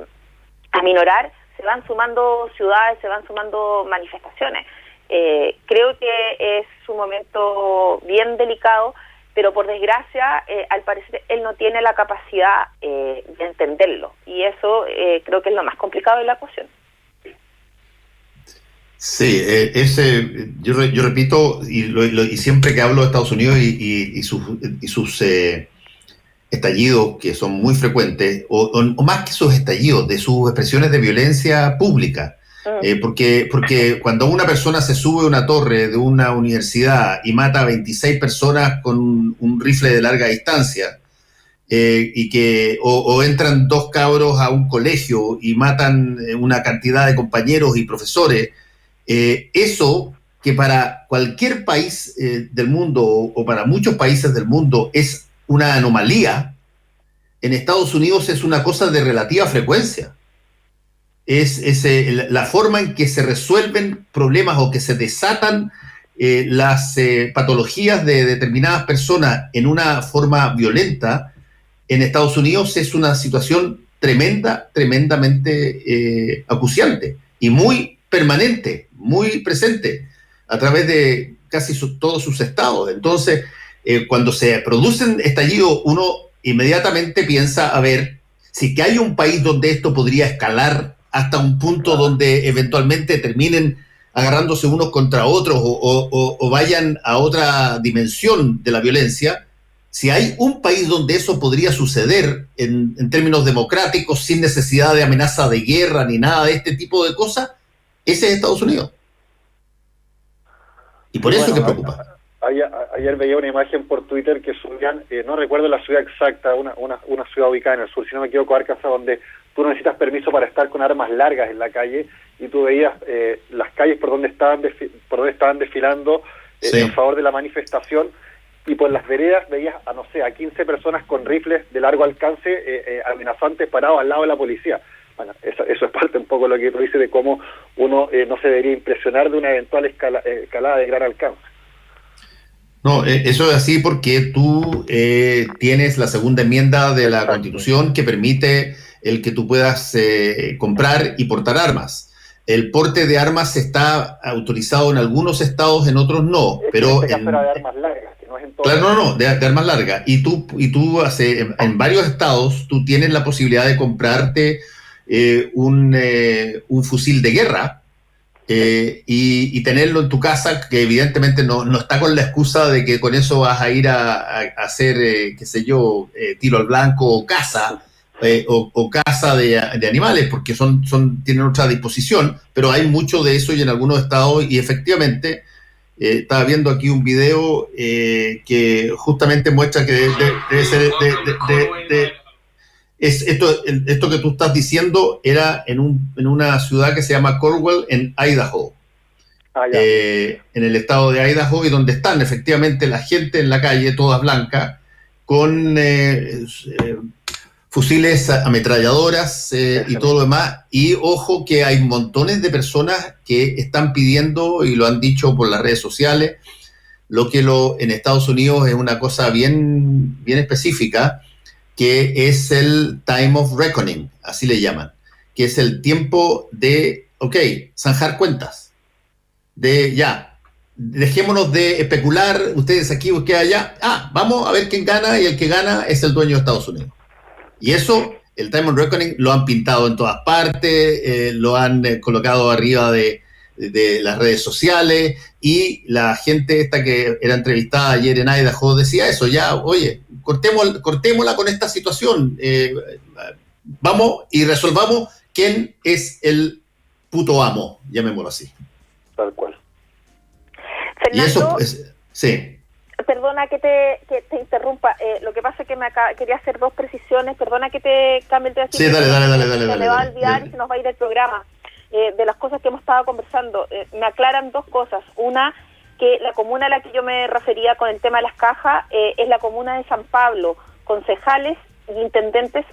aminorar, se van sumando ciudades, se van sumando manifestaciones. Creo que es un momento bien delicado, pero por desgracia, al parecer, él no tiene la capacidad de entenderlo. Y eso creo que es lo más complicado de la ecuación. Sí, yo repito, y siempre que hablo de Estados Unidos y sus estallidos, que son muy frecuentes, o más que sus estallidos, de sus expresiones de violencia pública. Porque cuando una persona se sube a una torre de una universidad y mata a 26 personas con un rifle de larga distancia, o entran dos cabros a un colegio y matan una cantidad de compañeros y profesores, eso que para cualquier país del mundo o para muchos países del mundo es una anomalía, en Estados Unidos es una cosa de relativa frecuencia. Es la forma en que se resuelven problemas o que se desatan las patologías de determinadas personas en una forma violenta en Estados Unidos es una situación tremendamente acuciante y muy permanente, muy presente a través de casi todos sus estados. Entonces, cuando se producen estallidos, uno inmediatamente piensa, a ver, si que hay un país donde esto podría escalar hasta un punto donde eventualmente terminen agarrándose unos contra otros o vayan a otra dimensión de la violencia. Si hay un país donde eso podría suceder en términos democráticos, sin necesidad de amenaza de guerra ni nada de este tipo de cosas, ese es Estados Unidos. Y por eso que preocupa. Ayer veía una imagen por Twitter que subían, no recuerdo la ciudad exacta, una ciudad ubicada en el sur, si no me equivoco, Arkansas, donde tú no necesitas permiso para estar con armas largas en la calle, y tú veías las calles por donde estaban desfilando en favor de la manifestación, y por las veredas veías a 15 personas con rifles de largo alcance amenazantes parados al lado de la policía. Bueno, eso es parte un poco de lo que tú dices de cómo uno no se debería impresionar de una eventual escalada de gran alcance. No, eso es así porque tú tienes la segunda enmienda de la Constitución que permite el que tú puedas comprar y portar armas. El porte de armas está autorizado en algunos estados, en otros no. Pero de armas largas, que no es en todo. Claro, no, de armas largas. Y tú en varios estados tú tienes la posibilidad de comprarte un fusil de guerra y tenerlo en tu casa, que evidentemente no está con la excusa de que con eso vas a ir a hacer, qué sé yo, tiro al blanco o caza, o caza de animales, porque tienen otra disposición, pero hay mucho de eso y en algunos estados, y efectivamente estaba viendo aquí un video que justamente muestra que debe ser esto que tú estás diciendo era en una ciudad que se llama Caldwell, en Idaho, en el estado de Idaho, y donde están efectivamente la gente en la calle, todas blancas, con fusiles, ametralladoras y todo lo demás. Y ojo que hay montones de personas que están pidiendo, y lo han dicho por las redes sociales, lo que en Estados Unidos es una cosa bien, bien específica, que es el time of reckoning, así le llaman, que es el tiempo de, zanjar cuentas, de ya, dejémonos de especular, ustedes aquí, ustedes allá, vamos a ver quién gana, y el que gana es el dueño de Estados Unidos. Y eso, el time of reckoning, lo han pintado en todas partes, lo han colocado arriba de las redes sociales, y la gente esta que era entrevistada ayer en Idaho decía eso, ya, oye, cortémosla con esta situación, vamos y resolvamos quién es el puto amo, llamémoslo así. Tal cual. Fernando, y eso, sí. Perdona que te interrumpa, lo que pasa es que quería hacer dos precisiones, perdona que te cambie el tema. Sí, dale. Se me va a olvidar y se nos va a ir el programa. De las cosas que hemos estado conversando, me aclaran dos cosas. Una, que la comuna a la que yo me refería con el tema de las cajas es la comuna de San Pablo, concejales y intendentes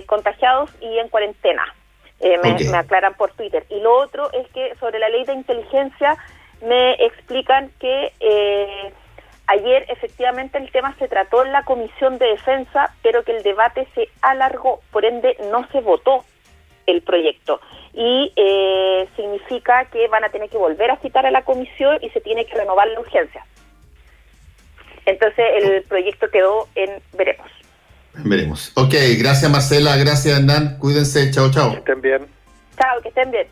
contagiados y en cuarentena. Me aclaran por Twitter. Y lo otro es que sobre la ley de inteligencia me explican que ayer efectivamente el tema se trató en la Comisión de Defensa, pero que el debate se alargó, por ende no se votó el proyecto, y significa que van a tener que volver a citar a la comisión y se tiene que renovar la urgencia. Entonces el proyecto quedó en veremos. Ok, gracias Marcela, gracias Hernán, cuídense, chao. Que estén bien. Chao, que estén bien.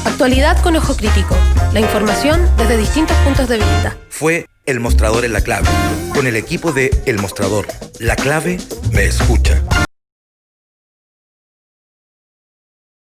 Actualidad con ojo crítico, la información desde distintos puntos de vista. Fue El Mostrador en La Clave, con el equipo de El Mostrador. La Clave me escucha.